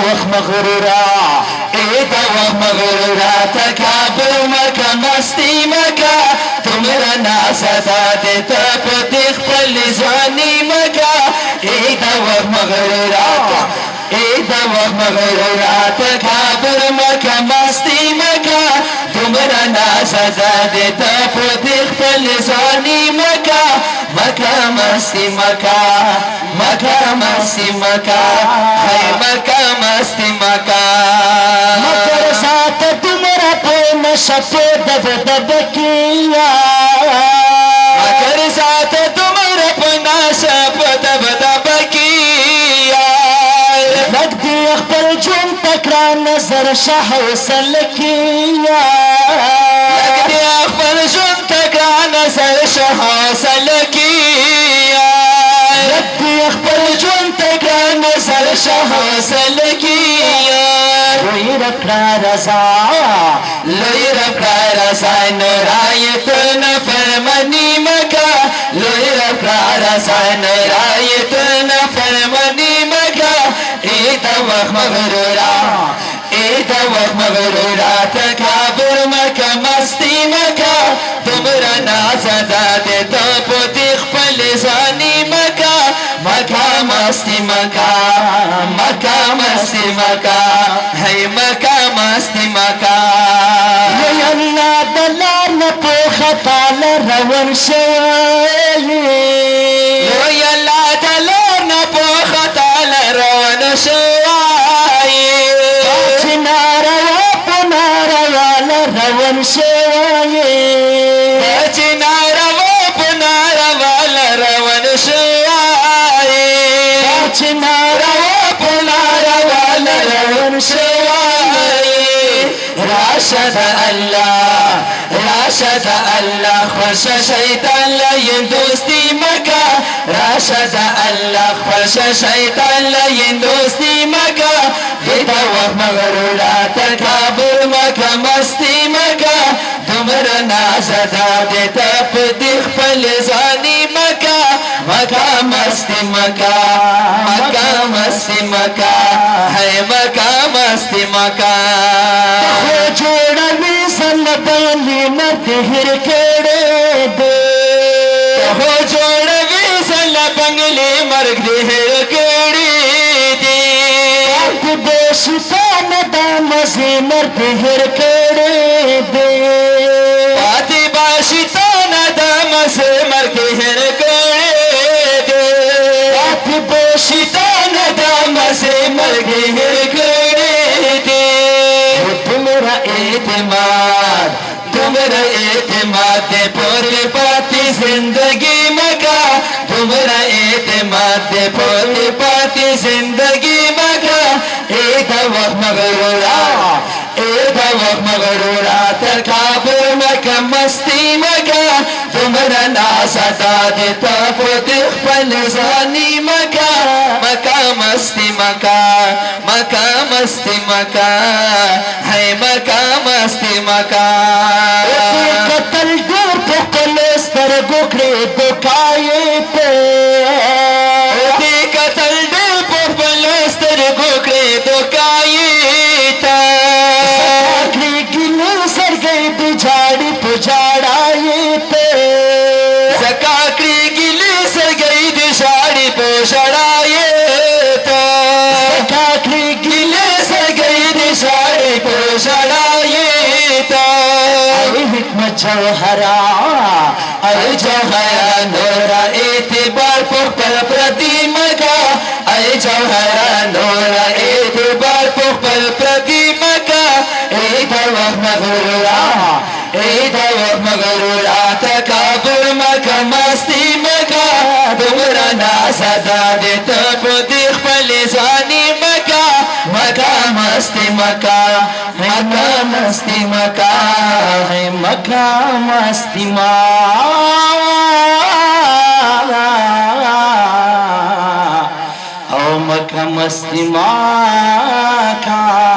وخ مغرورا ایدا وخ مغرورا تکابر مکا مستی مکا تمرا ناسدا دیتا پتیخ پل زوانی مکا ایدا وخ مغرورا ایدا وخ مغرورا تکابر مکا مستی مکا تمرا ناسدا دیتا پتیخ پل زوانی مکا مکا مستی مکا مکا مستی مکا ہے مکا مستی مکا مکر ساتھ تمرا پون شپو دب دب کیا مکر ساتھ تمرا پون شپو دب دب کیا لگ دی اخبر جون تکرا نظر شاہ وصل کیا لگ دی اخبر جون تکرا نظر شاہ وصل کیا لگ دی اخبر جون تکرا نظر شاہ وصل کیا لوی رکھا رضا نورایت نفرمانی مکا لوی رکھا رضا نورایت نفرمانی مکا ایدا وخ مغرورا ایدا وخ مغرورا تکابر مکا مستی مکا تمرا نازدا دیتا پتیخ پل زانی مکا مکا مستی مکا مکا مستی مکا ہے مکا مستی مکا یا اللہ دلار نپو خطال روان شوئی یا اللہ دلار نپو خطال روان شوئی چنارا پنارا والا روان شوئی چنارا پنارا والا روان شوئی چنارا پنارا والا روان شوئی راشد اللہ خوش شیطان لین دوستی مکا راشد اللہ خوش شیطان لین دوستی مکا دیتا وقت مغرورا تکابر مکا مستی مکا تمرا نازدا دیتا پدیخ پل زانی مکا مکا مستی مکا مکا مستی مکا ہے مکا مستی مکا جوڑا ویسن بلی مدہر کڑے دے ہو جوڑا ویسن بنگلی مرگ دہر کڑی دے بوشتان دام زینر دہر کڑے دے پاتی باشتان دام زینر دہر کڑے دے پاتی بوشتان دام زینر دہر کڑے دے تمہارا اعتماد دے پوری پاتی زندگی مکا تمہارا اعتماد دے پوری پاتی زندگی مکا ایدا وقت مغرورا تکابر مکا مستی مکا تمہارا ناسدا دیتا پتیخ پل زانی مکا مکا مستی مکا مکا مستی مکا ہے مکا مستی مکا قتل دور پکل سترگو کڑے دکھائے پہ قتل دور پکل سترگو کڑے دکھائے تا سکاکری گلو سر گئی بجاڑی پجاڑائے پہ سکاکری گلو سر گئی بجاڑی پجاڑائے تا سکاکری گلو سر گئی بجاڑی پجاڑائے تا اے حکمت جوہرا اے جوہرا نورا اعتبار پخپل پردی مکا اے جوہرا نورا اعتبار پخپل پردی مکا ایدا وقت مغرورا تکابر مکا مستی مکا تمرا ناسدا دیتا پدیخ پل زانی مکا مکا مستی مکا مکا مستی مکا مکا مستی مکا مستی مکا